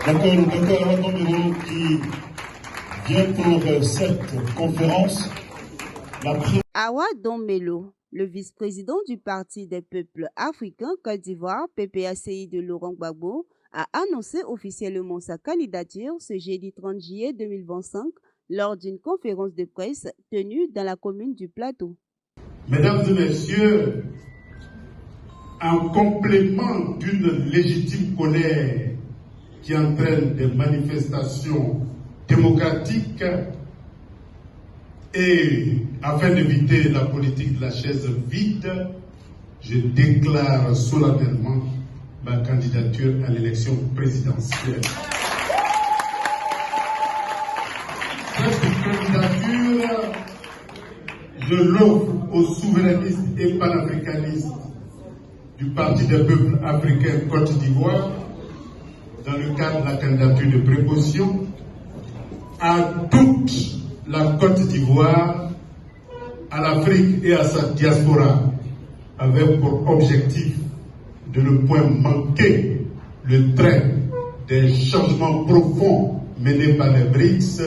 D'accord, Awa Dombelo qui vient pour cette conférence. Awa Dombelo, le vice-président du Parti des peuples africains Côte d'Ivoire, PPACI de Laurent Gbagbo, a annoncé officiellement sa candidature ce jeudi 30 juillet 2025 lors d'une conférence de presse tenue dans la commune du Plateau. Mesdames et messieurs, en complément d'une légitime colère qui entraîne des manifestations démocratiques et afin d'éviter la politique de la chaise vide, je déclare solennellement ma candidature à l'élection présidentielle. Cette candidature, je l'offre aux souverainistes et panafricanistes du Parti des peuples africains Côte d'Ivoire dans le cadre de la candidature de précaution à toute la Côte d'Ivoire, à l'Afrique et à sa diaspora, avec pour objectif de ne point manquer le train des changements profonds menés par les BRICS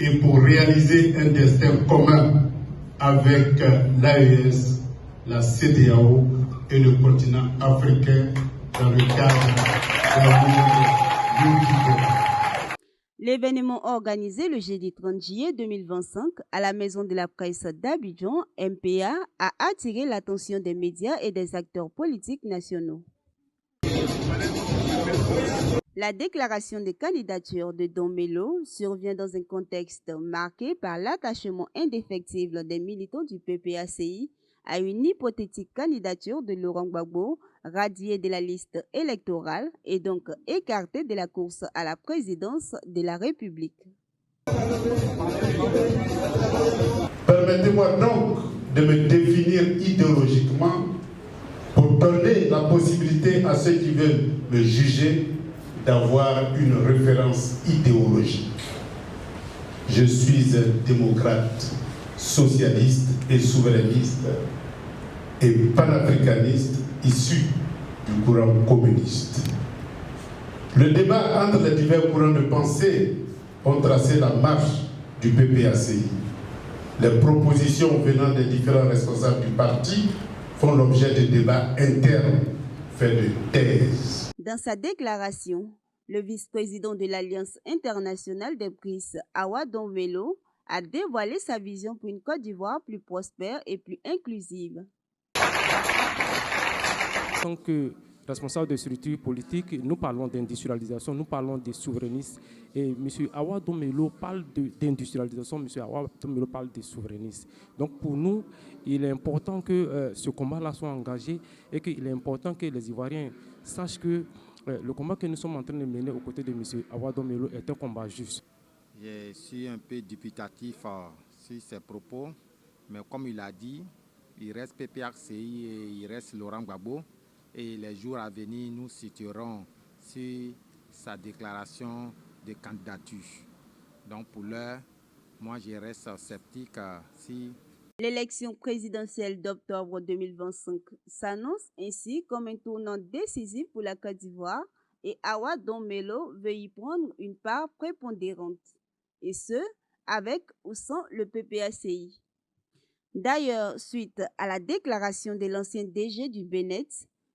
et pour réaliser un destin commun avec l'AES, la CEDEAO et le continent africain dans le cadre de la multilatérale. L'événement organisé le jeudi 30 juillet 2025 à la Maison de la Presse d'Abidjan, MPA, a attiré l'attention des médias et des acteurs politiques nationaux. La déclaration de candidature de Dombelo survient dans un contexte marqué par l'attachement indéfectible des militants du PPACI à une hypothétique candidature de Laurent Gbagbo, radié de la liste électorale et donc écarté de la course à la présidence de la République. Permettez-moi donc de me définir idéologiquement pour donner la possibilité à ceux qui veulent me juger d'avoir une référence idéologique. Je suis un démocrate, socialiste et souverainiste et panafricaniste issu du courant communiste. Le débat entre les divers courants de pensée ont tracé la marche du PPACI. Les propositions venant des différents responsables du parti font l'objet de débats internes faits de thèses. Dans sa déclaration, le vice-président de l'Alliance internationale des BRICS, Awa Dombelo, a dévoilé sa vision pour une Côte d'Ivoire plus prospère et plus inclusive. En tant que responsable de structures politiques, nous parlons d'industrialisation, nous parlons des souverainistes. Et M. Awa Dombelo parle d'industrialisation, M. Awa Dombelo parle des souverainistes. Donc pour nous, il est important que ce combat-là soit engagé et qu'il est important que les Ivoiriens sachent que le combat que nous sommes en train de mener aux côtés de M. Awa Dombelo est un combat juste. Je suis un peu dubitatif sur ses propos, mais comme il a dit, il reste PPACI et il reste Laurent Gbagbo. Et les jours à venir, nous situerons sur sa déclaration de candidature. Donc pour l'heure, moi je reste sceptique si... L'élection présidentielle d'octobre 2025 s'annonce ainsi comme un tournant décisif pour la Côte d'Ivoire et Awa Dombelo veut y prendre une part prépondérante, et ce, avec ou sans le PPACI. D'ailleurs, suite à la déclaration de l'ancien DG du Bénin,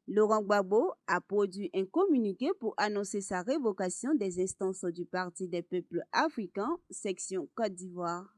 Laurent Gbagbo a produit un communiqué pour annoncer sa révocation des instances du Parti des peuples africains, section Côte d'Ivoire.